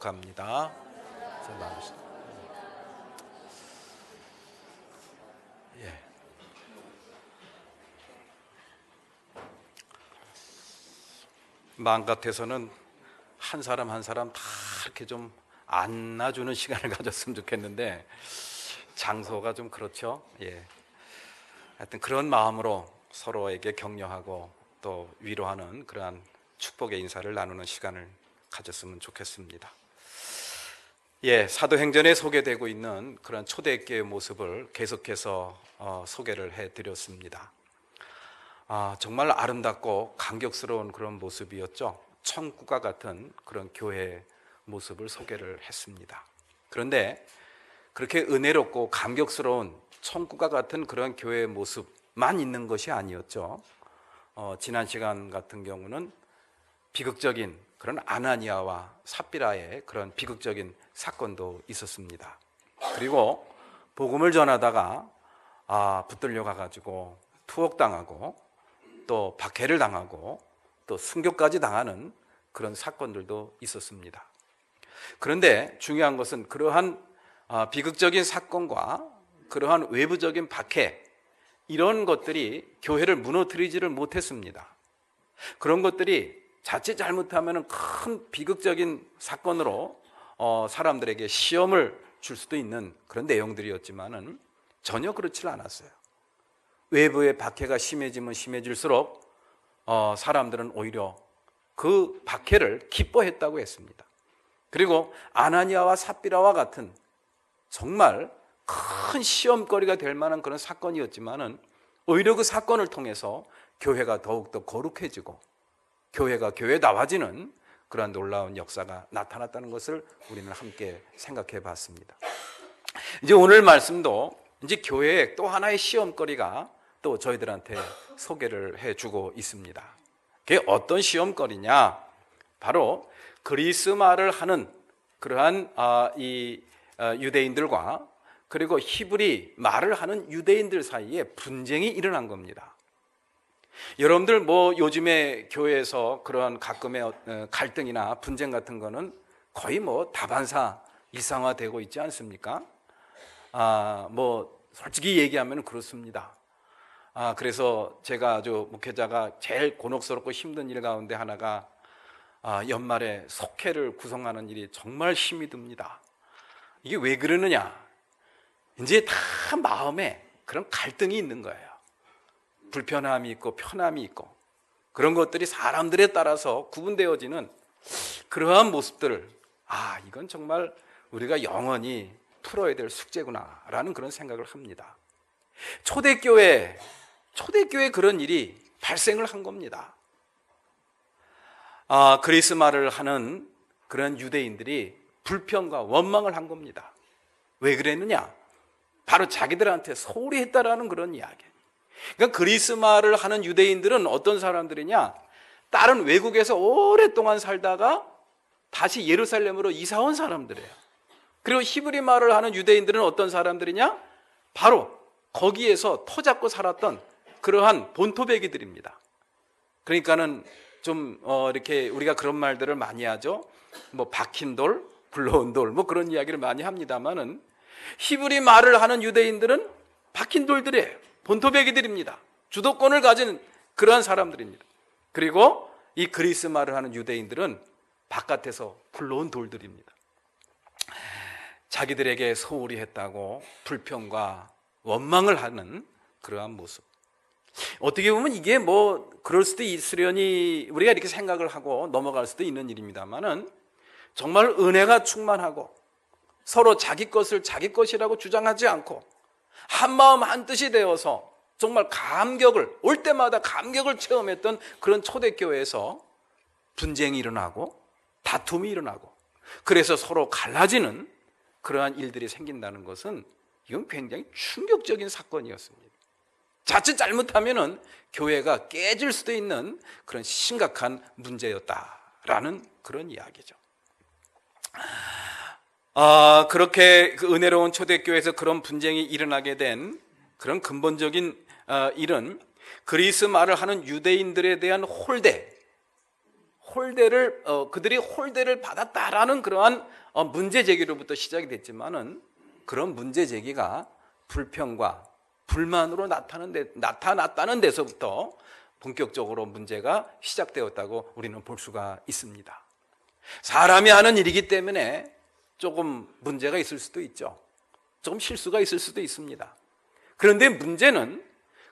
축복합니다. 예. 마음 같아서는 한 사람 한 사람 다 이렇게 좀 안아주는 시간을 가졌으면 좋겠는데 장소가 좀 그렇죠. 예. 하여튼 그런 마음으로 서로에게 격려하고 또 위로하는 그러한 축복의 인사를 나누는 시간을 가졌으면 좋겠습니다. 예, 사도행전에 소개되고 있는 그런 초대교회의 모습을 계속해서 소개를 해드렸습니다. 정말 아름답고 감격스러운 그런 모습이었죠. 천국과 같은 그런 교회의 모습을 소개를 했습니다. 그런데 그렇게 은혜롭고 감격스러운 천국과 같은 그런 교회의 모습만 있는 것이 아니었죠. 지난 시간 같은 경우는 비극적인 그런 아나니아와 삽비라의 그런 비극적인 사건도 있었습니다. 그리고 복음을 전하다가 붙들려 가가지고 투옥당하고 또 박해를 당하고 또 순교까지 당하는 그런 사건들도 있었습니다. 그런데 중요한 것은 그러한 비극적인 사건과 그러한 외부적인 박해, 이런 것들이 교회를 무너뜨리지를 못했습니다. 그런 것들이 자칫 잘못하면 큰 비극적인 사건으로 사람들에게 시험을 줄 수도 있는 그런 내용들이었지만은 전혀 그렇지 않았어요. 외부의 박해가 심해지면 심해질수록 사람들은 오히려 그 박해를 기뻐했다고 했습니다. 그리고 아나니아와 삽비라와 같은 정말 큰 시험거리가 될 만한 그런 사건이었지만은 오히려 그 사건을 통해서 교회가 더욱더 거룩해지고 교회가 교회다워지는 그러한 놀라운 역사가 나타났다는 것을 우리는 함께 생각해 봤습니다. 이제 오늘 말씀도 이제 교회의 또 하나의 시험거리가 또 저희들한테 소개를 해주고 있습니다. 그게 어떤 시험거리냐? 바로 그리스 말을 하는 그러한 유대인들과 그리고 히브리 말을 하는 유대인들 사이에 분쟁이 일어난 겁니다. 여러분들 뭐 요즘에 교회에서 그러한 가끔의 갈등이나 분쟁 같은 거는 거의 뭐 다반사 일상화되고 있지 않습니까? 뭐 솔직히 얘기하면 그렇습니다. 그래서 제가 아주 목회자가 제일 곤혹스럽고 힘든 일 가운데 하나가 연말에 속회를 구성하는 일이 정말 힘이 듭니다. 이게 왜 그러느냐? 이제 다 마음에 그런 갈등이 있는 거예요. 불편함이 있고 편함이 있고 그런 것들이 사람들에 따라서 구분되어지는 그러한 모습들을 이건 정말 우리가 영원히 풀어야 될 숙제구나라는 그런 생각을 합니다. 초대교회 그런 일이 발생을 한 겁니다. 그리스 말을 하는 그런 유대인들이 불평과 원망을 한 겁니다. 왜 그랬느냐? 바로 자기들한테 소홀히 했다라는 그런 이야기. 그러니까 그리스 말을 하는 유대인들은 어떤 사람들이냐? 다른 외국에서 오랫동안 살다가 다시 예루살렘으로 이사 온 사람들이에요. 그리고 히브리 말을 하는 유대인들은 어떤 사람들이냐? 바로 거기에서 터 잡고 살았던 그러한 본토배기들입니다. 그러니까는 좀 이렇게 우리가 그런 말들을 많이 하죠. 뭐 박힌 돌, 굴러온 돌, 뭐 그런 이야기를 많이 합니다만은 히브리 말을 하는 유대인들은 박힌 돌들이에요. 본토배기들입니다. 주도권을 가진 그러한 사람들입니다. 그리고 이 그리스 말을 하는 유대인들은 바깥에서 굴러온 돌들입니다. 자기들에게 소홀히 했다고 불평과 원망을 하는 그러한 모습. 어떻게 보면 이게 뭐 그럴 수도 있으려니 우리가 이렇게 생각을 하고 넘어갈 수도 있는 일입니다만은 정말 은혜가 충만하고 서로 자기 것을 자기 것이라고 주장하지 않고 한마음 한뜻이 되어서 정말 올 때마다 감격을 체험했던 그런 초대교회에서 분쟁이 일어나고 다툼이 일어나고 그래서 서로 갈라지는 그러한 일들이 생긴다는 것은 이건 굉장히 충격적인 사건이었습니다. 자칫 잘못하면은 교회가 깨질 수도 있는 그런 심각한 문제였다라는 그런 이야기죠. 그렇게 그 은혜로운 초대교회에서 그런 분쟁이 일어나게 된 그런 근본적인 일은 그리스 말을 하는 유대인들에 대한 그들이 홀대를 받았다라는 그러한 문제 제기로부터 시작이 됐지만은 그런 문제 제기가 불평과 불만으로 나타났다는 데서부터 본격적으로 문제가 시작되었다고 우리는 볼 수가 있습니다. 사람이 하는 일이기 때문에 조금 문제가 있을 수도 있죠. 조금 실수가 있을 수도 있습니다. 그런데 문제는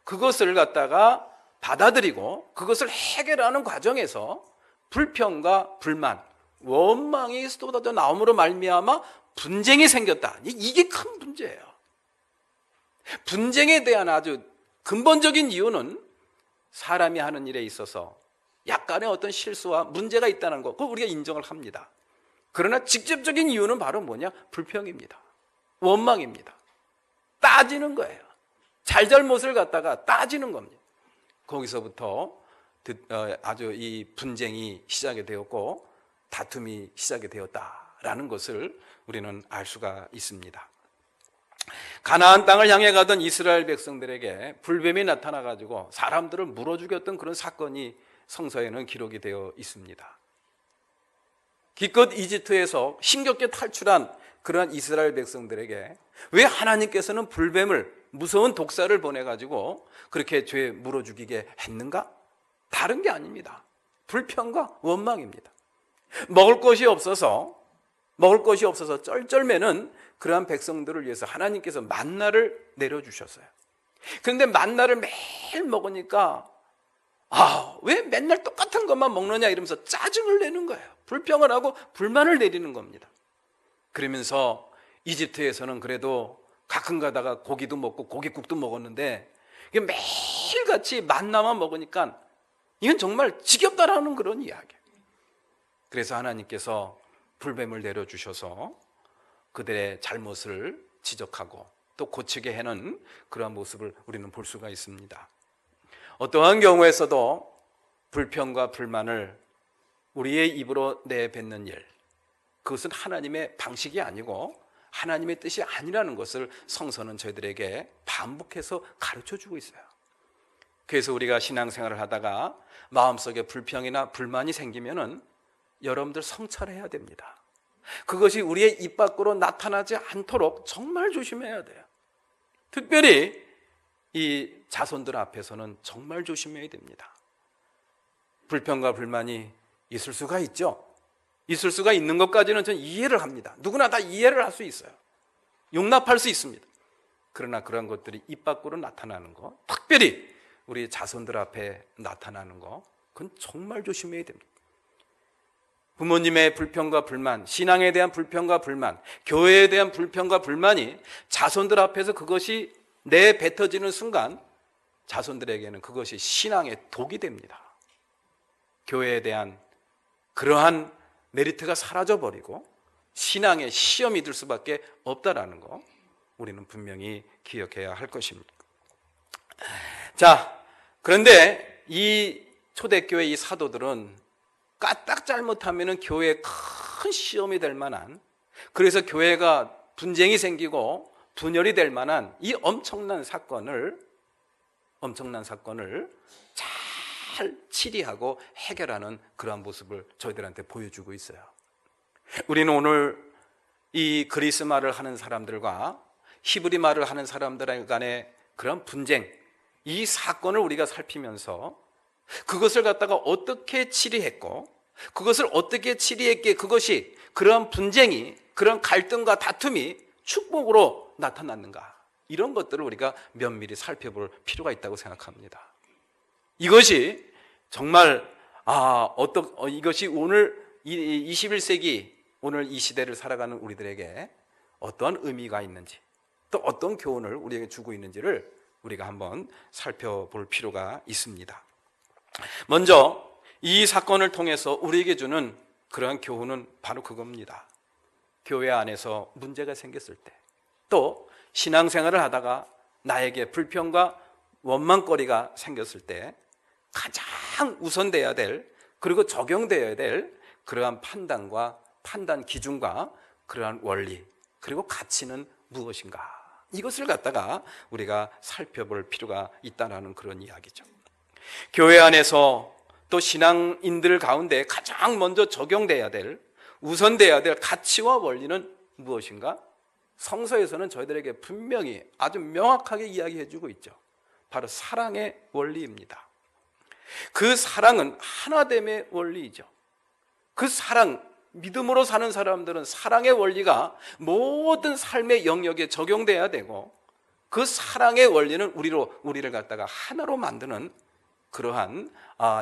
그것을 갖다가 받아들이고 그것을 해결하는 과정에서 불평과 불만, 원망이 쏟아져 나옴으로 말미암아 분쟁이 생겼다. 이게 큰 문제예요. 분쟁에 대한 아주 근본적인 이유는 사람이 하는 일에 있어서 약간의 어떤 실수와 문제가 있다는 것, 그거 우리가 인정을 합니다. 그러나 직접적인 이유는 바로 뭐냐? 불평입니다. 원망입니다. 따지는 거예요. 잘잘못을 갖다가 따지는 겁니다. 거기서부터 아주 이 분쟁이 시작이 되었고 다툼이 시작이 되었다라는 것을 우리는 알 수가 있습니다. 가나안 땅을 향해 가던 이스라엘 백성들에게 불뱀이 나타나가지고 사람들을 물어 죽였던 그런 사건이 성서에는 기록이 되어 있습니다. 기껏 이집트에서 힘겹게 탈출한 그러한 이스라엘 백성들에게 왜 하나님께서는 불뱀을, 무서운 독사를 보내가지고 그렇게 죄 물어 죽이게 했는가? 다른 게 아닙니다. 불평과 원망입니다. 먹을 것이 없어서 쩔쩔매는 그러한 백성들을 위해서 하나님께서 만나를 내려주셨어요. 그런데 만나를 매일 먹으니까 왜 맨날 똑같은 것만 먹느냐 이러면서 짜증을 내는 거예요. 불평을 하고 불만을 내리는 겁니다. 그러면서 이집트에서는 그래도 가끔 가다가 고기도 먹고 고깃국도 먹었는데 이게 매일같이 만나만 먹으니까 이건 정말 지겹다라는 그런 이야기예요. 그래서 하나님께서 불뱀을 내려주셔서 그들의 잘못을 지적하고 또 고치게 해는 그러한 모습을 우리는 볼 수가 있습니다. 어떠한 경우에서도 불평과 불만을 우리의 입으로 내뱉는 일, 그것은 하나님의 방식이 아니고 하나님의 뜻이 아니라는 것을 성서는 저희들에게 반복해서 가르쳐주고 있어요. 그래서 우리가 신앙생활을 하다가 마음속에 불평이나 불만이 생기면은 여러분들 성찰해야 됩니다. 그것이 우리의 입 밖으로 나타나지 않도록 정말 조심해야 돼요. 특별히 이 자손들 앞에서는 정말 조심해야 됩니다. 불평과 불만이 있을 수가 있죠. 있을 수가 있는 것까지는 저는 이해를 합니다. 누구나 다 이해를 할 수 있어요. 용납할 수 있습니다. 그러나 그런 것들이 입 밖으로 나타나는 것, 특별히 우리 자손들 앞에 나타나는 것, 그건 정말 조심해야 됩니다. 부모님의 불평과 불만, 신앙에 대한 불평과 불만, 교회에 대한 불평과 불만이 자손들 앞에서 그것이 내뱉어지는 순간 자손들에게는 그것이 신앙의 독이 됩니다. 교회에 대한 그러한 메리트가 사라져버리고 신앙의 시험이 들 수밖에 없다라는 거 우리는 분명히 기억해야 할 것입니다. 자, 그런데 이 초대교회 이 사도들은 까딱 잘못하면 교회에 큰 시험이 될 만한, 그래서 교회가 분쟁이 생기고 분열이 될 만한 이 엄청난 사건을 잘 치리하고 해결하는 그러한 모습을 저희들한테 보여주고 있어요. 우리는 오늘 이 그리스 말을 하는 사람들과 히브리 말을 하는 사람들 간의 그런 분쟁, 이 사건을 우리가 살피면서 그것을 갖다가 어떻게 치리했고 그것을 어떻게 치리했기에 그것이 그런 분쟁이, 그런 갈등과 다툼이 축복으로 나타났는가, 이런 것들을 우리가 면밀히 살펴볼 필요가 있다고 생각합니다. 이것이 정말 이것이 오늘 21세기 오늘 이 시대를 살아가는 우리들에게 어떠한 의미가 있는지, 또 어떤 교훈을 우리에게 주고 있는지를 우리가 한번 살펴볼 필요가 있습니다. 먼저 이 사건을 통해서 우리에게 주는 그러한 교훈은 바로 그겁니다. 교회 안에서 문제가 생겼을 때, 또 신앙생활을 하다가 나에게 불평과 원망거리가 생겼을 때 가장 우선돼야 될, 그리고 적용되어야 될 그러한 판단과 판단 기준과 그러한 원리, 그리고 가치는 무엇인가, 이것을 갖다가 우리가 살펴볼 필요가 있다는 그런 이야기죠. 교회 안에서 또 신앙인들 가운데 가장 먼저 적용돼야 될, 우선돼야 될 가치와 원리는 무엇인가? 성서에서는 저희들에게 분명히 아주 명확하게 이야기해 주고 있죠. 바로 사랑의 원리입니다. 그 사랑은 하나됨의 원리이죠. 그 사랑, 믿음으로 사는 사람들은 사랑의 원리가 모든 삶의 영역에 적용돼야 되고, 그 사랑의 원리는 우리를 갖다가 하나로 만드는 그러한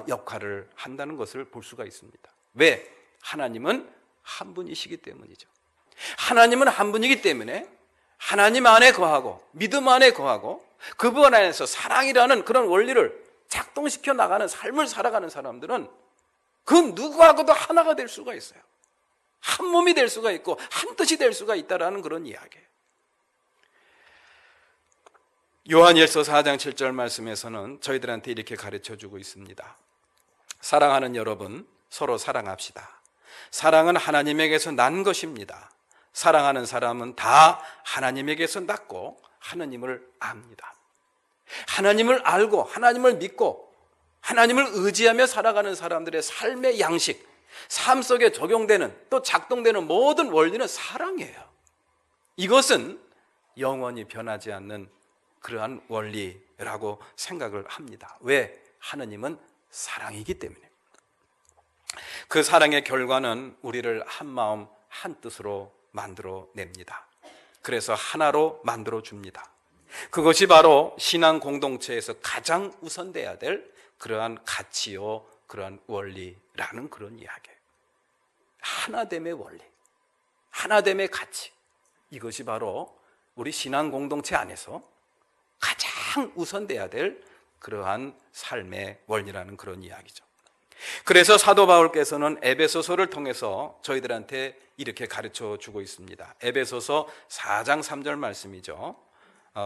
역할을 한다는 것을 볼 수가 있습니다. 왜? 하나님은 한 분이시기 때문이죠. 하나님은 한 분이기 때문에 하나님 안에 거하고 믿음 안에 거하고 그분 안에서 사랑이라는 그런 원리를 작동시켜 나가는 삶을 살아가는 사람들은 그 누구하고도 하나가 될 수가 있어요. 한 몸이 될 수가 있고 한 뜻이 될 수가 있다라는 그런 이야기예요. 요한일서 4장 7절 말씀에서는 저희들한테 이렇게 가르쳐주고 있습니다. 사랑하는 여러분, 서로 사랑합시다. 사랑은 하나님에게서 난 것입니다. 사랑하는 사람은 다 하나님에게서 났고 하나님을 압니다. 하나님을 알고 하나님을 믿고 하나님을 의지하며 살아가는 사람들의 삶의 양식, 삶 속에 적용되는 또 작동되는 모든 원리는 사랑이에요. 이것은 영원히 변하지 않는 그러한 원리라고 생각을 합니다. 왜? 하나님은 사랑이기 때문에. 그 사랑의 결과는 우리를 한 마음 한 뜻으로 만들어냅니다. 그래서 하나로 만들어줍니다. 그것이 바로 신앙 공동체에서 가장 우선돼야 될 그러한 가치요, 그러한 원리라는 그런 이야기예요. 하나됨의 원리, 하나됨의 가치, 이것이 바로 우리 신앙 공동체 안에서 가장 우선돼야 될 그러한 삶의 원리라는 그런 이야기죠. 그래서 사도 바울께서는 에베소서를 통해서 저희들한테 이렇게 가르쳐 주고 있습니다. 에베소서 4장 3절 말씀이죠.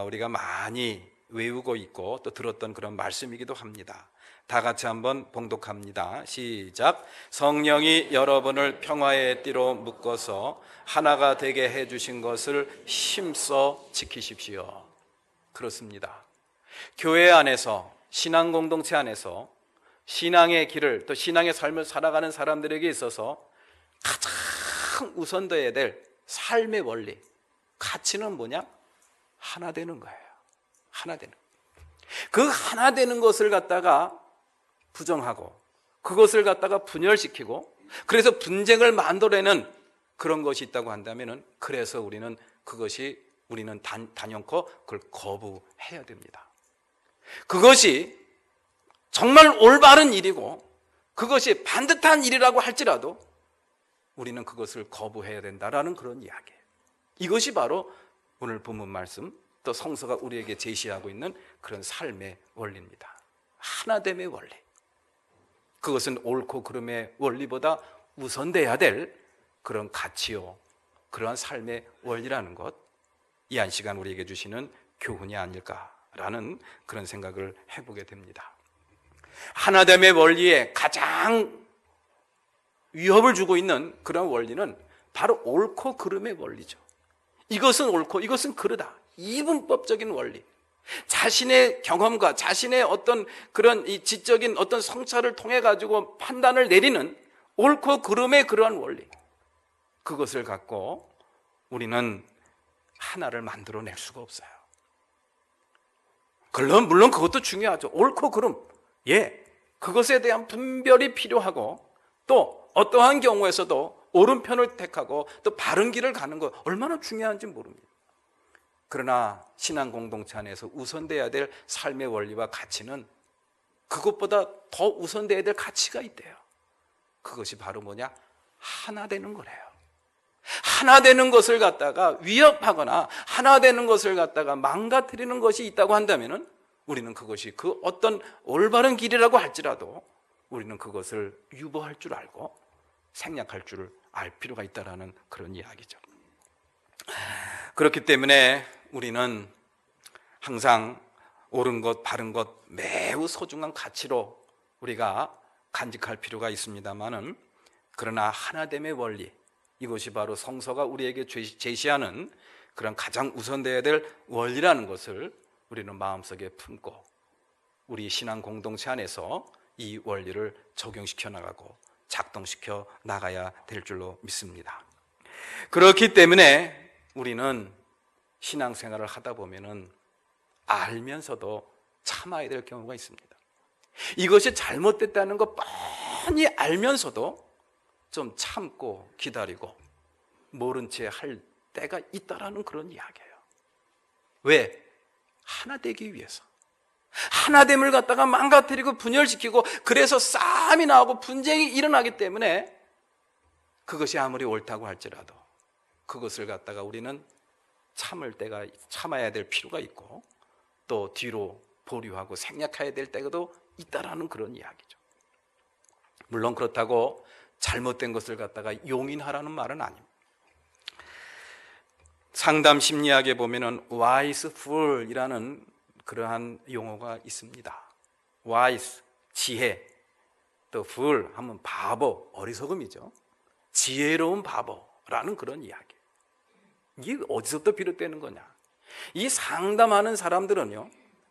우리가 많이 외우고 있고 또 들었던 그런 말씀이기도 합니다. 다 같이 한번 봉독합니다. 시작. 성령이 여러분을 평화의 띠로 묶어서 하나가 되게 해주신 것을 힘써 지키십시오. 그렇습니다. 교회 안에서, 신앙 공동체 안에서 신앙의 길을 또 신앙의 삶을 살아가는 사람들에게 있어서 가장 우선돼야 될 삶의 원리, 가치는 뭐냐? 하나 되는 거예요. 하나 되는. 그 하나 되는 것을 갖다가 부정하고 그것을 갖다가 분열시키고 그래서 분쟁을 만들어내는 그런 것이 있다고 한다면은, 그래서 우리는 단연코 그걸 거부해야 됩니다. 그것이 정말 올바른 일이고 그것이 반듯한 일이라고 할지라도 우리는 그것을 거부해야 된다라는 그런 이야기예요. 이것이 바로 오늘 본문 말씀 또 성서가 우리에게 제시하고 있는 그런 삶의 원리입니다. 하나됨의 원리. 그것은 옳고 그름의 원리보다 우선돼야 될 그런 가치요, 그러한 삶의 원리라는 것, 이 한 시간 우리에게 주시는 교훈이 아닐까라는 그런 생각을 해보게 됩니다. 하나됨의 원리에 가장 위협을 주고 있는 그런 원리는 바로 옳고 그름의 원리죠. 이것은 옳고 이것은 그르다, 이분법적인 원리, 자신의 경험과 자신의 어떤 그런 이 지적인 어떤 성찰을 통해 가지고 판단을 내리는 옳고 그름의 그러한 원리, 그것을 갖고 우리는 하나를 만들어낼 수가 없어요. 물론 그것도 중요하죠. 옳고 그름, 그것에 대한 분별이 필요하고 또 어떠한 경우에서도 옳은 편을 택하고 또 바른 길을 가는 것 얼마나 중요한지 모릅니다. 그러나 신앙 공동체 안에서 우선돼야 될 삶의 원리와 가치는 그것보다 더 우선돼야 될 가치가 있대요. 그것이 바로 뭐냐? 하나 되는 거래요. 하나 되는 것을 갖다가 위협하거나 하나 되는 것을 갖다가 망가뜨리는 것이 있다고 한다면은 우리는 그것이 그 어떤 올바른 길이라고 할지라도 우리는 그것을 유보할 줄 알고 생략할 줄을 알 필요가 있다라는 그런 이야기죠. 그렇기 때문에 우리는 항상 옳은 것, 바른 것, 매우 소중한 가치로 우리가 간직할 필요가 있습니다만은, 그러나 하나됨의 원리, 이것이 바로 성서가 우리에게 제시하는 그런 가장 우선돼야 될 원리라는 것을 우리는 마음속에 품고 우리 신앙 공동체 안에서 이 원리를 적용시켜 나가고 작동시켜 나가야 될 줄로 믿습니다. 그렇기 때문에 우리는 신앙생활을 하다 보면은 알면서도 참아야 될 경우가 있습니다. 이것이 잘못됐다는 거 뻔히 알면서도 좀 참고 기다리고 모른 채 할 때가 있다라는 그런 이야기예요. 왜? 하나 되기 위해서. 하나됨을 갖다가 망가뜨리고 분열시키고 그래서 싸움이 나오고 분쟁이 일어나기 때문에 그것이 아무리 옳다고 할지라도 그것을 갖다가 우리는 참아야 될 필요가 있고 또 뒤로 보류하고 생략해야 될 때도 있다라는 그런 이야기죠. 물론 그렇다고 잘못된 것을 갖다가 용인하라는 말은 아닙니다. 상담 심리학에 보면은 wise fool이라는 그러한 용어가 있습니다. wise, 지혜, 또 fool 하면 바보, 어리석음이죠. 지혜로운 바보라는 그런 이야기. 이게 어디서부터 비롯되는 거냐? 이 상담하는 사람들은요,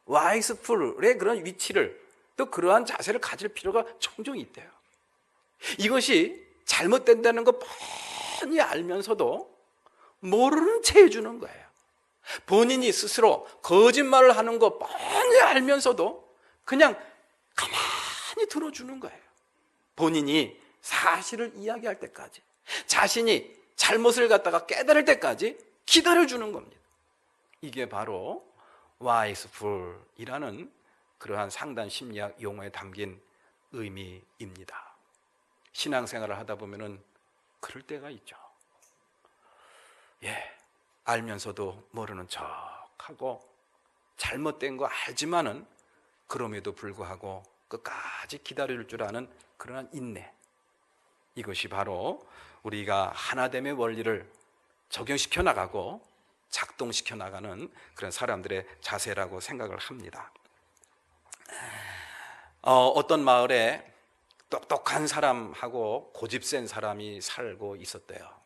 wise fool의 그런 위치를 또 그러한 자세를 가질 필요가 종종 있대요. 이것이 잘못된다는 거 뻔히 알면서도 모르는 채 해주는 거예요. 본인이 스스로 거짓말을 하는 거 뻔히 알면서도 그냥 가만히 들어주는 거예요. 본인이 사실을 이야기할 때까지, 자신이 잘못을 갖다가 깨달을 때까지 기다려주는 겁니다. 이게 바로 wise fool이라는 그러한 상담 심리학 용어에 담긴 의미입니다. 신앙생활을 하다 보면은 그럴 때가 있죠. 알면서도 모르는 척하고 잘못된 거 알지만은 그럼에도 불구하고 끝까지 기다릴 줄 아는 그러한 인내. 이것이 바로 우리가 하나됨의 원리를 적용시켜 나가고 작동시켜 나가는 그런 사람들의 자세라고 생각을 합니다. 어떤 마을에 똑똑한 사람하고 고집센 사람이 살고 있었대요.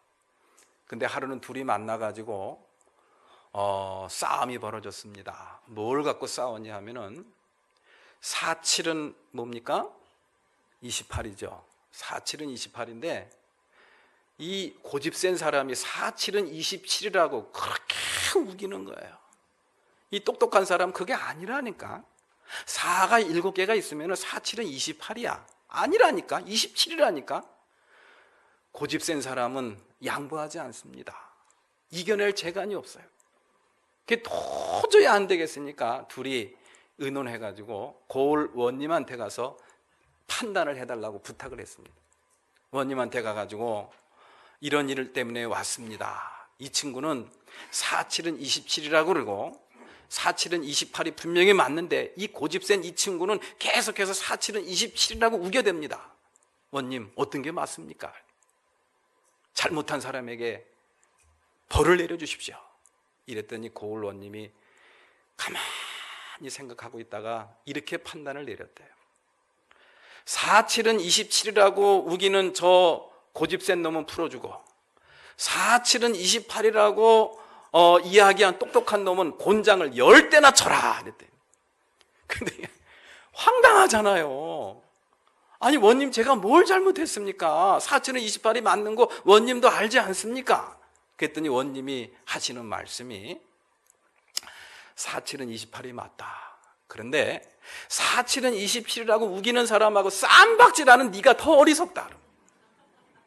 근데 하루는 둘이 만나가지고 싸움이 벌어졌습니다. 뭘 갖고 싸웠냐 하면은 4,7은 뭡니까? 28이죠. 4,7은 28인데 이 고집센 사람이 4,7은 27이라고 그렇게 우기는 거예요. 이 똑똑한 사람 그게 아니라니까. 4가 7개가 있으면 4,7은 28이야. 아니라니까. 27이라니까. 고집센 사람은 양보하지 않습니다. 이겨낼 재간이 없어요. 그게 도저히 안 되겠으니까 둘이 의논해가지고 고을 원님한테 가서 판단을 해달라고 부탁을 했습니다. 원님한테 가가지고 이런 일 때문에 왔습니다. 이 친구는 4,7은 27이라고 그러고 4,7은 28이 분명히 맞는데 이 고집센 이 친구는 계속해서 4,7은 27이라고 우겨댑니다. 원님 어떤 게 맞습니까? 잘못한 사람에게 벌을 내려주십시오. 이랬더니 고을 원님이 가만히 생각하고 있다가 이렇게 판단을 내렸대요. 4,7은 27이라고 우기는 저 고집센 놈은 풀어주고 4,7은 28이라고 이야기한 똑똑한 놈은 곤장을 10대나 쳐라 그랬대요. 근데 황당하잖아요. 아니 원님 제가 뭘 잘못했습니까? 4,7은 28이 맞는 거 원님도 알지 않습니까? 그랬더니 원님이 하시는 말씀이 4,7은 28이 맞다. 그런데 4,7은 27이라고 우기는 사람하고 쌈박질하는 네가 더 어리석다.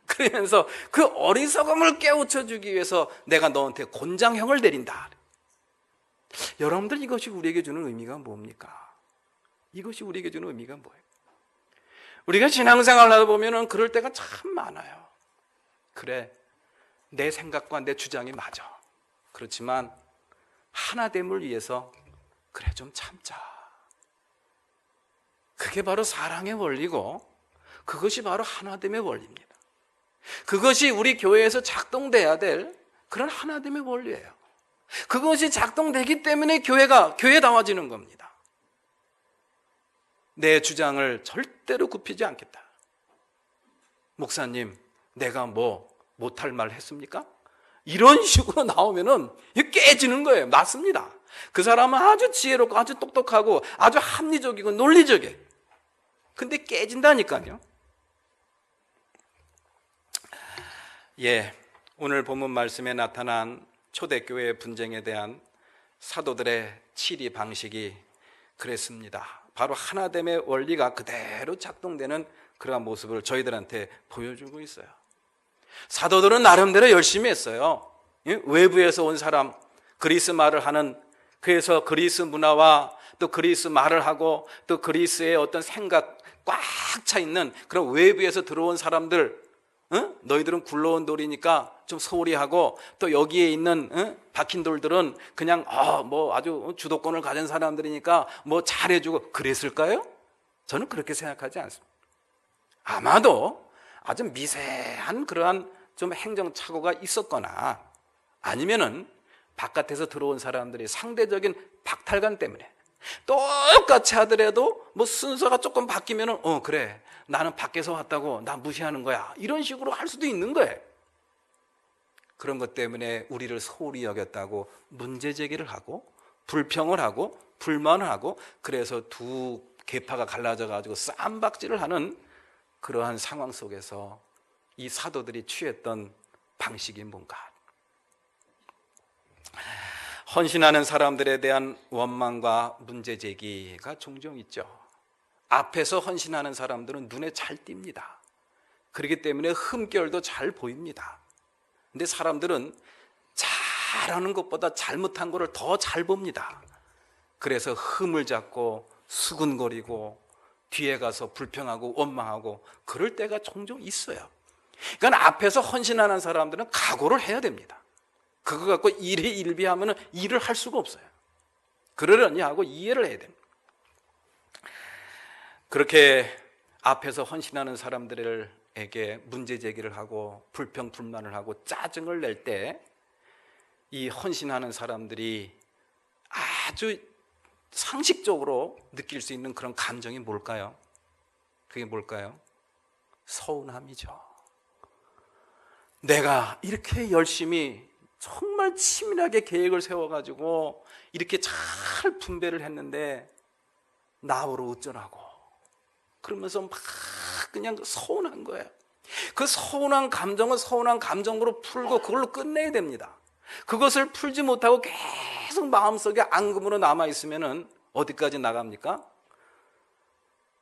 그러면서 그 어리석음을 깨우쳐주기 위해서 내가 너한테 곤장형을 내린다. 여러분들 이것이 우리에게 주는 의미가 뭡니까? 이것이 우리에게 주는 의미가 뭐예요? 우리가 신앙생활을 하다 보면 그럴 때가 참 많아요. 그래, 내 생각과 내 주장이 맞아. 그렇지만 하나됨을 위해서 그래 좀 참자. 그게 바로 사랑의 원리고 그것이 바로 하나됨의 원리입니다. 그것이 우리 교회에서 작동돼야 될 그런 하나됨의 원리예요. 그것이 작동되기 때문에 교회다워지는 겁니다. 내 주장을 절대로 굽히지 않겠다. 목사님, 내가 뭐 못할 말 했습니까? 이런 식으로 나오면은 깨지는 거예요. 맞습니다. 그 사람은 아주 지혜롭고 아주 똑똑하고 아주 합리적이고 논리적이에요. 근데 깨진다니까요. 예, 오늘 본문 말씀에 나타난 초대교회 분쟁에 대한 사도들의 치리 방식이 그랬습니다. 바로 하나됨의 원리가 그대로 작동되는 그러한 모습을 저희들한테 보여주고 있어요. 사도들은 나름대로 열심히 했어요. 외부에서 온 사람, 그리스 말을 하는, 그래서 그리스 문화와 또 그리스 말을 하고 또 그리스의 어떤 생각 꽉 차 있는 그런 외부에서 들어온 사람들, 너희들은 굴러온 돌이니까 좀 소홀히 하고, 또 여기에 있는 박힌 돌들은 그냥 뭐 아주 주도권을 가진 사람들이니까 뭐 잘해주고 그랬을까요? 저는 그렇게 생각하지 않습니다. 아마도 아주 미세한 그러한 좀 행정착오가 있었거나, 아니면은 바깥에서 들어온 사람들이 상대적인 박탈감 때문에 똑같이 하더라도 뭐 순서가 조금 바뀌면은 그래, 나는 밖에서 왔다고 나 무시하는 거야, 이런 식으로 할 수도 있는 거예요. 그런 것 때문에 우리를 소홀히 여겼다고 문제 제기를 하고 불평을 하고 불만을 하고, 그래서 두 계파가 갈라져 가지고 쌈박질을 하는 그러한 상황 속에서 이 사도들이 취했던 방식이 뭔가? 헌신하는 사람들에 대한 원망과 문제 제기가 종종 있죠. 앞에서 헌신하는 사람들은 눈에 잘 띕니다. 그렇기 때문에 흠결도 잘 보입니다. 근데 사람들은 잘하는 것보다 잘못한 것을 더 잘 봅니다. 그래서 흠을 잡고 수군거리고 뒤에 가서 불평하고 원망하고 그럴 때가 종종 있어요. 그러니까 앞에서 헌신하는 사람들은 각오를 해야 됩니다. 그거 갖고 일희일비하면 일을 할 수가 없어요. 그러려니 하고 이해를 해야 됩니다. 그렇게 앞에서 헌신하는 사람들에게 문제 제기를 하고 불평 불만을 하고 짜증을 낼 때 이 헌신하는 사람들이 아주 상식적으로 느낄 수 있는 그런 감정이 뭘까요? 그게 뭘까요? 서운함이죠. 내가 이렇게 열심히 정말 치밀하게 계획을 세워가지고 이렇게 잘 분배를 했는데 나보러 어쩌라고, 그러면서 막 그냥 서운한 거예요. 그 서운한 감정은 서운한 감정으로 풀고 그걸로 끝내야 됩니다. 그것을 풀지 못하고 계속 마음속에 앙금으로 남아있으면 어디까지 나갑니까?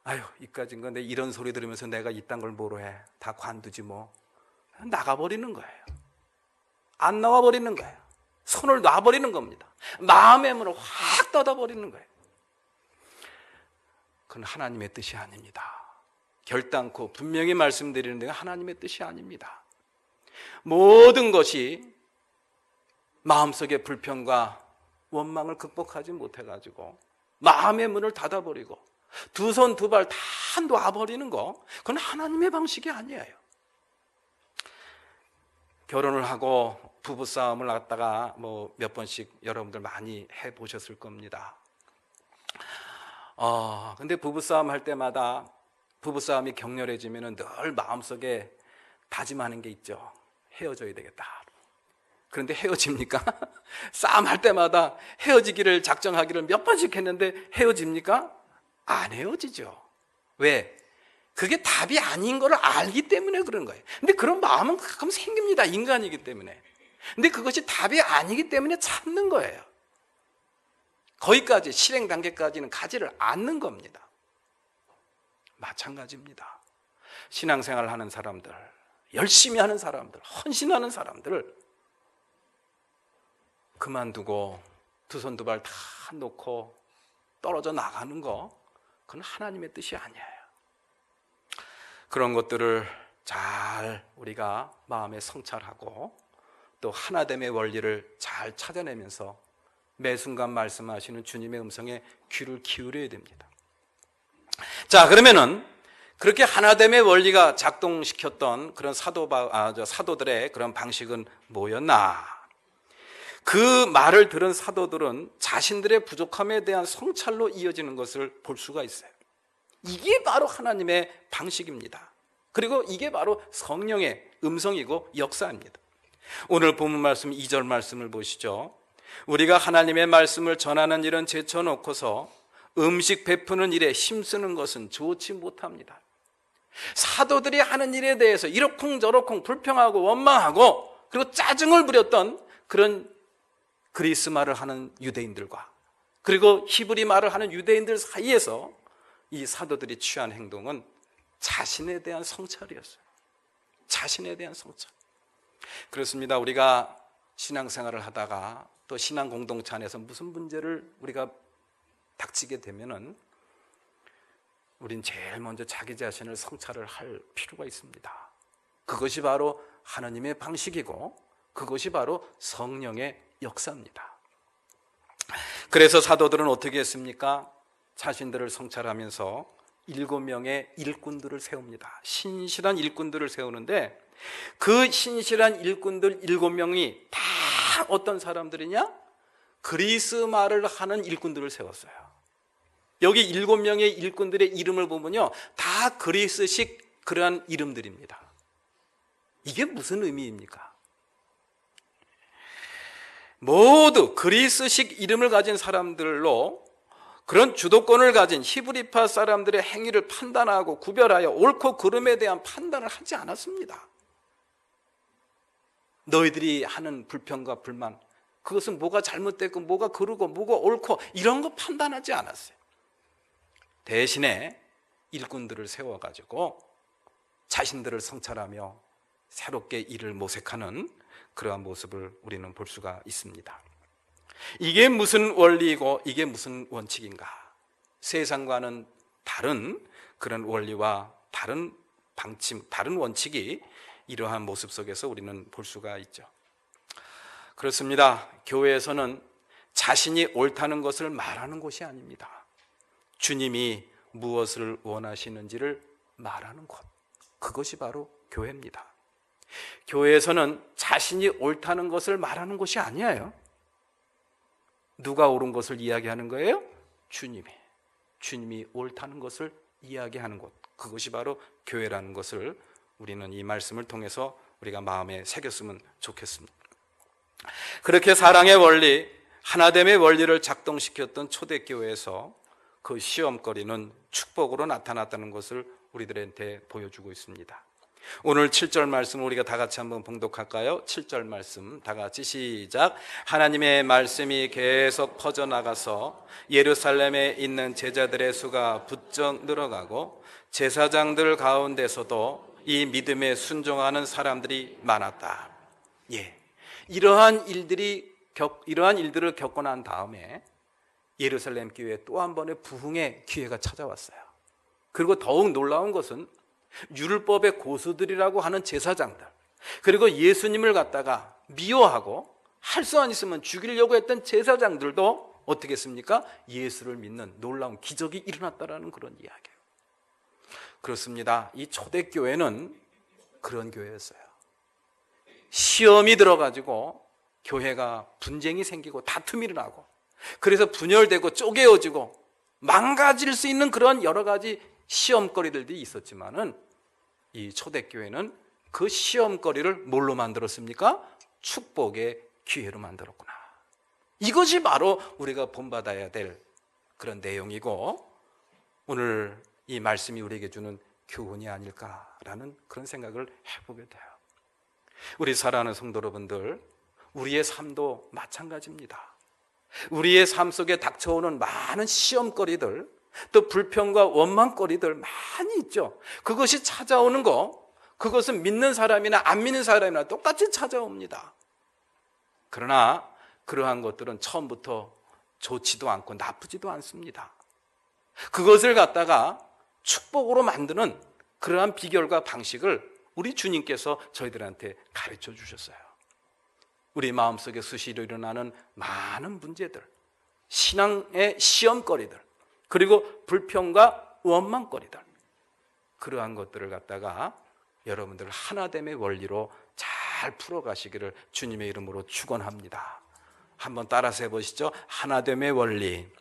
아유, 이까진 건데 이런 소리 들으면서 내가 이딴 걸 뭐로 해, 다 관두지 뭐. 나가버리는 거예요. 안 나와버리는 거예요. 손을 놔버리는 겁니다. 마음의 문을 확 닫아버리는 거예요. 그건 하나님의 뜻이 아닙니다. 결단코 분명히 말씀드리는 데가 하나님의 뜻이 아닙니다. 모든 것이 마음속의 불평과 원망을 극복하지 못해가지고 마음의 문을 닫아버리고 두 손 두 발 다 놔버리는 거, 그건 하나님의 방식이 아니에요. 결혼을 하고 부부싸움을 갖다가 뭐 몇 번씩 여러분들 많이 해보셨을 겁니다. 근데 부부싸움 할 때마다 부부싸움이 격렬해지면 늘 마음속에 다짐하는 게 있죠. 헤어져야 되겠다. 그런데 헤어집니까? 싸움할 때마다 헤어지기를 작정하기를 몇 번씩 했는데 헤어집니까? 안 헤어지죠. 왜? 그게 답이 아닌 걸 알기 때문에 그런 거예요. 근데 그런 마음은 가끔 생깁니다. 인간이기 때문에. 근데 그것이 답이 아니기 때문에 참는 거예요. 거기까지, 실행 단계까지는 가지를 않는 겁니다. 마찬가지입니다. 신앙생활을 하는 사람들, 열심히 하는 사람들, 헌신하는 사람들을 그만두고 두 손 두 발 다 놓고 떨어져 나가는 거, 그건 하나님의 뜻이 아니에요. 그런 것들을 잘 우리가 마음에 성찰하고 또 하나됨의 원리를 잘 찾아내면서 매 순간 말씀하시는 주님의 음성에 귀를 기울여야 됩니다. 자, 그러면은 그렇게 하나됨의 원리가 작동시켰던 그런 사도들의 그런 방식은 뭐였나? 그 말을 들은 사도들은 자신들의 부족함에 대한 성찰로 이어지는 것을 볼 수가 있어요. 이게 바로 하나님의 방식입니다. 그리고 이게 바로 성령의 음성이고 역사입니다. 오늘 본문 말씀 2절 말씀을 보시죠. 우리가 하나님의 말씀을 전하는 일은 제쳐놓고서 음식 베푸는 일에 힘쓰는 것은 좋지 못합니다. 사도들이 하는 일에 대해서 이러쿵저러쿵 불평하고 원망하고 그리고 짜증을 부렸던 그런 그리스 말을 하는 유대인들과 그리고 히브리 말을 하는 유대인들 사이에서 이 사도들이 취한 행동은 자신에 대한 성찰이었어요. 자신에 대한 성찰. 그렇습니다. 우리가 신앙생활을 하다가 또 신앙 공동체 안에서 무슨 문제를 우리가 닥치게 되면은 우린 제일 먼저 자기 자신을 성찰을 할 필요가 있습니다. 그것이 바로 하나님의 방식이고 그것이 바로 성령의 역사입니다. 그래서 사도들은 어떻게 했습니까? 자신들을 성찰하면서 7명의 일꾼들을 세웁니다. 신실한 일꾼들을 세우는데 그 신실한 일꾼들 7명이 다 어떤 사람들이냐? 그리스 말을 하는 일꾼들을 세웠어요. 여기 7명의 일꾼들의 이름을 보면요, 다 그리스식 그러한 이름들입니다. 이게 무슨 의미입니까? 모두 그리스식 이름을 가진 사람들로 그런 주도권을 가진 히브리파 사람들의 행위를 판단하고 구별하여 옳고 그름에 대한 판단을 하지 않았습니다. 너희들이 하는 불평과 불만, 그것은 뭐가 잘못됐고 뭐가 그르고 뭐가 옳고 이런 거 판단하지 않았어요. 대신에 일꾼들을 세워가지고 자신들을 성찰하며 새롭게 일을 모색하는 그러한 모습을 우리는 볼 수가 있습니다. 이게 무슨 원리이고 이게 무슨 원칙인가? 세상과는 다른 그런 원리와 다른 방침, 다른 원칙이 이러한 모습 속에서 우리는 볼 수가 있죠. 그렇습니다. 교회에서는 자신이 옳다는 것을 말하는 곳이 아닙니다. 주님이 무엇을 원하시는지를 말하는 곳, 그것이 바로 교회입니다. 교회에서는 자신이 옳다는 것을 말하는 곳이 아니에요. 누가 옳은 것을 이야기하는 거예요? 주님이 옳다는 것을 이야기하는 곳, 그것이 바로 교회라는 것을 우리는 이 말씀을 통해서 우리가 마음에 새겼으면 좋겠습니다. 그렇게 사랑의 원리, 하나됨의 원리를 작동시켰던 초대교회에서 그 시험거리는 축복으로 나타났다는 것을 우리들한테 보여주고 있습니다. 오늘 7절 말씀 우리가 다 같이 한번 봉독할까요? 7절 말씀 다 같이 시작. 하나님의 말씀이 계속 퍼져나가서 예루살렘에 있는 제자들의 수가 부쩍 늘어가고 제사장들 가운데서도 이 믿음에 순종하는 사람들이 많았다. 이러한 일들을 겪고 난 다음에 예루살렘 교회에 또 한 번의 부흥의 기회가 찾아왔어요. 그리고 더욱 놀라운 것은 율법의 고수들이라고 하는 제사장들, 그리고 예수님을 갖다가 미워하고 할 수 안 있으면 죽이려고 했던 제사장들도 어떻게 했습니까? 예수를 믿는 놀라운 기적이 일어났다라는 그런 이야기예요. 그렇습니다. 이 초대교회는 그런 교회였어요. 시험이 들어가지고 교회가 분쟁이 생기고 다툼이 일어나고 그래서 분열되고 쪼개어지고 망가질 수 있는 그런 여러 가지 시험거리들도 있었지만은 이 초대교회는 그 시험거리를 뭘로 만들었습니까? 축복의 기회로 만들었구나. 이것이 바로 우리가 본받아야 될 그런 내용이고 오늘 이 말씀이 우리에게 주는 교훈이 아닐까라는 그런 생각을 해보게 돼요. 우리 사랑하는 성도 여러분들, 우리의 삶도 마찬가지입니다. 우리의 삶 속에 닥쳐오는 많은 시험거리들, 또 불평과 원망거리들 많이 있죠. 그것이 찾아오는 거, 그것은 믿는 사람이나 안 믿는 사람이나 똑같이 찾아옵니다. 그러나 그러한 것들은 처음부터 좋지도 않고 나쁘지도 않습니다. 그것을 갖다가 축복으로 만드는 그러한 비결과 방식을 우리 주님께서 저희들한테 가르쳐 주셨어요. 우리 마음속에 수시로 일어나는 많은 문제들, 신앙의 시험거리들, 그리고 불평과 원망거리들, 그러한 것들을 갖다가 여러분들 하나됨의 원리로 잘 풀어가시기를 주님의 이름으로 축원합니다. 한번 따라서 해보시죠. 하나됨의 원리.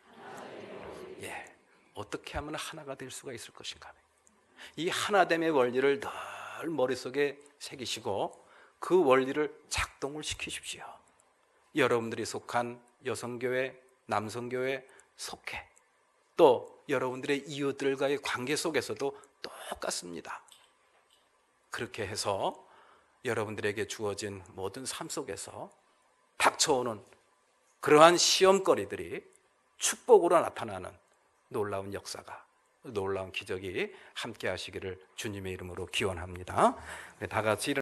어떻게 하면 하나가 될 수가 있을 것인가. 이 하나됨의 원리를 늘 머릿속에 새기시고 그 원리를 작동을 시키십시오. 여러분들이 속한 여성교회, 남성교회, 속회, 또 여러분들의 이웃들과의 관계 속에서도 똑같습니다. 그렇게 해서 여러분들에게 주어진 모든 삶 속에서 닥쳐오는 그러한 시험거리들이 축복으로 나타나는 놀라운 역사가, 놀라운 기적이 함께 하시기를 주님의 이름으로 기원합니다. 다 같이